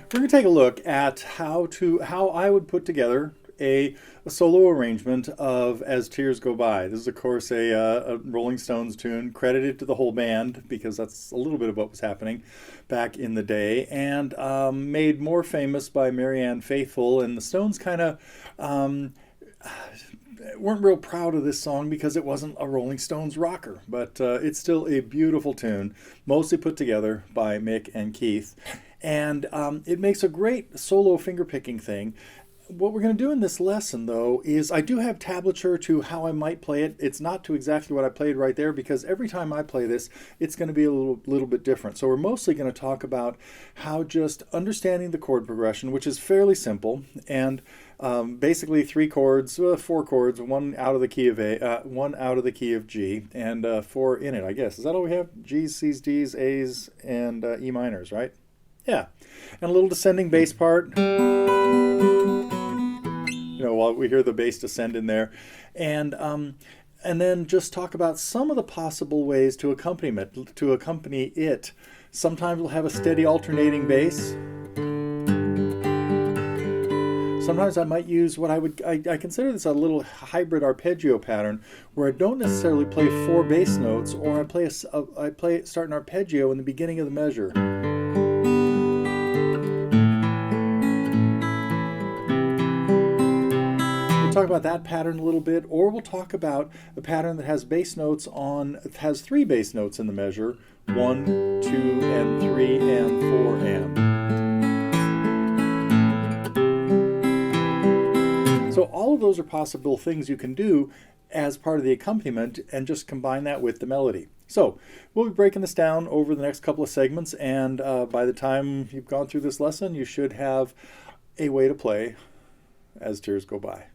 We're going to take a look at how I would put together a solo arrangement of As Tears Go By. This is, of course, a Rolling Stones tune credited to the whole band because that's a little bit of what was happening back in the day, and made more famous by Marianne Faithfull. And the Stones kind of weren't real proud of this song because it wasn't a Rolling Stones rocker, but it's still a beautiful tune, mostly put together by Mick and Keith. And it makes a great solo fingerpicking thing. What we're going to do in this lesson, though, is I do have tablature to how I might play it. It's not to exactly what I played right there because every time I play this, it's going to be a little bit different. So we're mostly going to talk about how just understanding the chord progression, which is fairly simple, and basically four chords, one out of the key of A, one out of the key of G, and four in it, I guess. Is that all we have? G's, C's, D's, A's, and E minors, right? Yeah, and a little descending bass part. While we hear the bass descend in there, and then just talk about some of the possible ways to accompany it. Sometimes we'll have a steady alternating bass. Sometimes I might use what I consider this a little hybrid arpeggio pattern, where I don't necessarily play four bass notes, or I start an arpeggio in the beginning of the measure. Talk about that pattern a little bit, or we'll talk about a pattern that has three bass notes in the measure: 1, 2, and 3, and 4, and. So all of those are possible things you can do as part of the accompaniment, and just combine that with the melody. So we'll be breaking this down over the next couple of segments, and by the time you've gone through this lesson, you should have a way to play As Tears Go By.